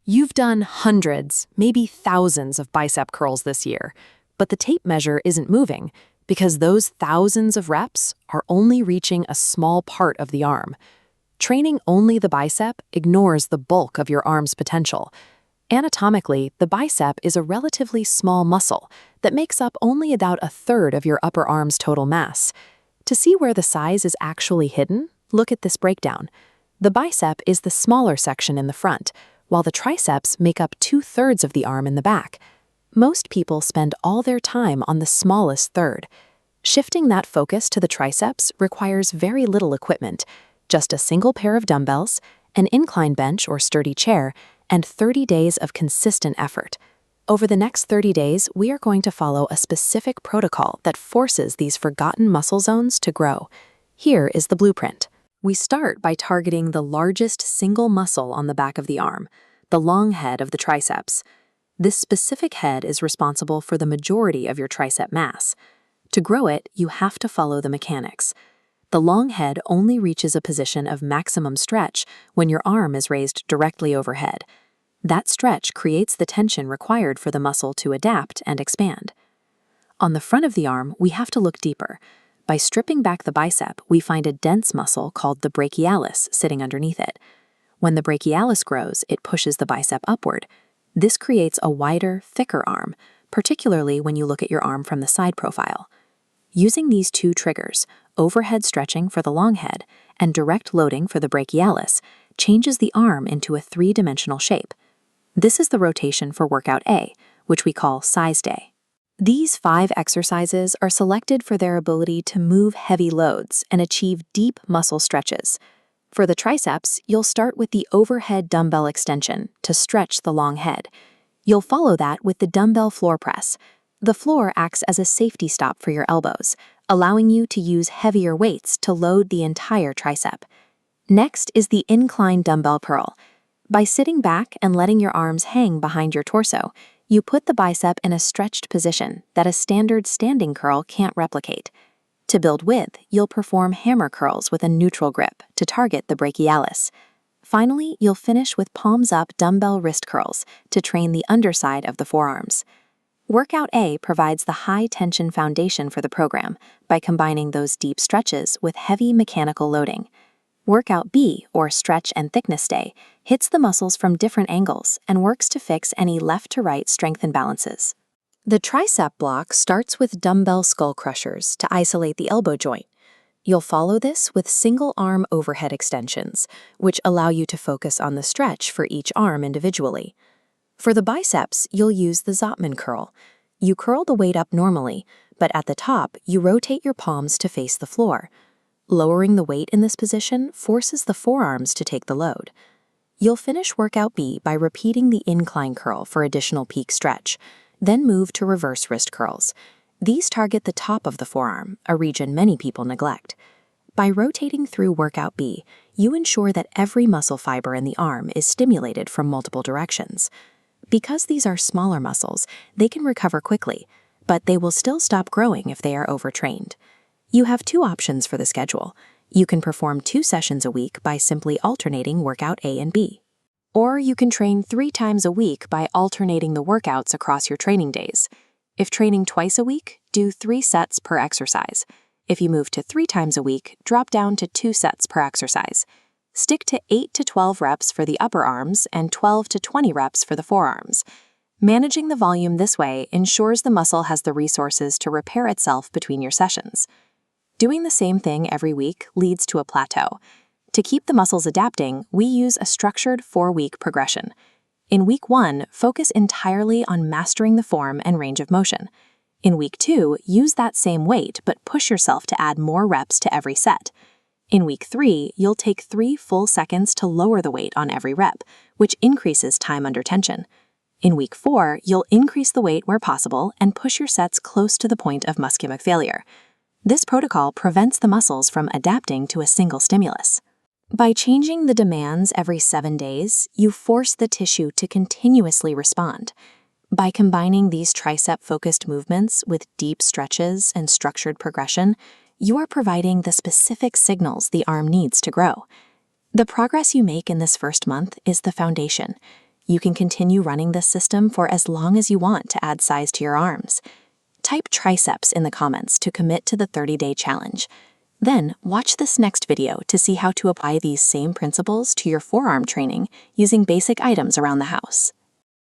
You've done hundreds, maybe thousands of bicep curls this year, but the tape measure isn't moving because those thousands of reps are only reaching a small part of the arm. Training only the bicep ignores the bulk of your arm's potential. Anatomically, the bicep is a relatively small muscle that makes up only about a third of your upper arm's total mass. To see where the size is actually hidden, look at this breakdown. The bicep is the smaller section in the front, while the triceps make up 2/3 of the arm in the back. Most people spend all their time on the smallest third. Shifting that focus to the triceps requires very little equipment, just a single pair of dumbbells, an incline bench or sturdy chair, and 30 days of consistent effort. Over the next 30 days, we are going to follow a specific protocol that forces these forgotten muscle zones to grow. Here is the blueprint. We start by targeting the largest single muscle on the back of the arm, the long head of the triceps. This specific head is responsible for the majority of your tricep mass. To grow it, you have to follow the mechanics. The long head only reaches a position of maximum stretch when your arm is raised directly overhead. That stretch creates the tension required for the muscle to adapt and expand. On the front of the arm, we have to look deeper. By stripping back the bicep, we find a dense muscle called the brachialis sitting underneath it. When the brachialis grows, it pushes the bicep upward. This creates a wider, thicker arm, particularly when you look at your arm from the side profile. Using these two triggers, overhead stretching for the long head and direct loading for the brachialis, changes the arm into a three-dimensional shape. This is the rotation for workout A, which we call size day. These 5 exercises are selected for their ability to move heavy loads and achieve deep muscle stretches. For the triceps, you'll start with the overhead dumbbell extension to stretch the long head. You'll follow that with the dumbbell floor press. The floor acts as a safety stop for your elbows, allowing you to use heavier weights to load the entire tricep. Next is the incline dumbbell curl. By sitting back and letting your arms hang behind your torso, you put the bicep in a stretched position that a standard standing curl can't replicate. To build width, you'll perform hammer curls with a neutral grip to target the brachialis. Finally, you'll finish with palms-up dumbbell wrist curls to train the underside of the forearms. Workout A provides the high-tension foundation for the program by combining those deep stretches with heavy mechanical loading. Workout B, or stretch and thickness day, hits the muscles from different angles and works to fix any left-to-right strength imbalances. The tricep block starts with dumbbell skull crushers to isolate the elbow joint. You'll follow this with single-arm overhead extensions, which allow you to focus on the stretch for each arm individually. For the biceps, you'll use the Zotman curl. You curl the weight up normally, but at the top, you rotate your palms to face the floor. Lowering the weight in this position forces the forearms to take the load. You'll finish workout B by repeating the incline curl for additional peak stretch, then move to reverse wrist curls. These target the top of the forearm, a region many people neglect. By rotating through workout B, you ensure that every muscle fiber in the arm is stimulated from multiple directions. Because these are smaller muscles, they can recover quickly, but they will still stop growing if they are overtrained. You have 2 options for the schedule. You can perform 2 sessions a week by simply alternating workout A and B. Or you can train 3 times a week by alternating the workouts across your training days. If training twice a week, do 3 sets per exercise. If you move to 3 times a week, drop down to 2 sets per exercise. Stick to 8 to 12 reps for the upper arms and 12 to 20 reps for the forearms. Managing the volume this way ensures the muscle has the resources to repair itself between your sessions. Doing the same thing every week leads to a plateau. To keep the muscles adapting, we use a structured 4-week progression. In week 1, focus entirely on mastering the form and range of motion. In week 2, use that same weight but push yourself to add more reps to every set. In week 3, you'll take 3 full seconds to lower the weight on every rep, which increases time under tension. In week 4, you'll increase the weight where possible and push your sets close to the point of muscular failure. This protocol prevents the muscles from adapting to a single stimulus. By changing the demands every 7 days, you force the tissue to continuously respond. By combining these tricep-focused movements with deep stretches and structured progression, you are providing the specific signals the arm needs to grow. The progress you make in this first month is the foundation. You can continue running this system for as long as you want to add size to your arms. Type triceps in the comments to commit to the 30-day challenge. Then watch this next video to see how to apply these same principles to your forearm training using basic items around the house.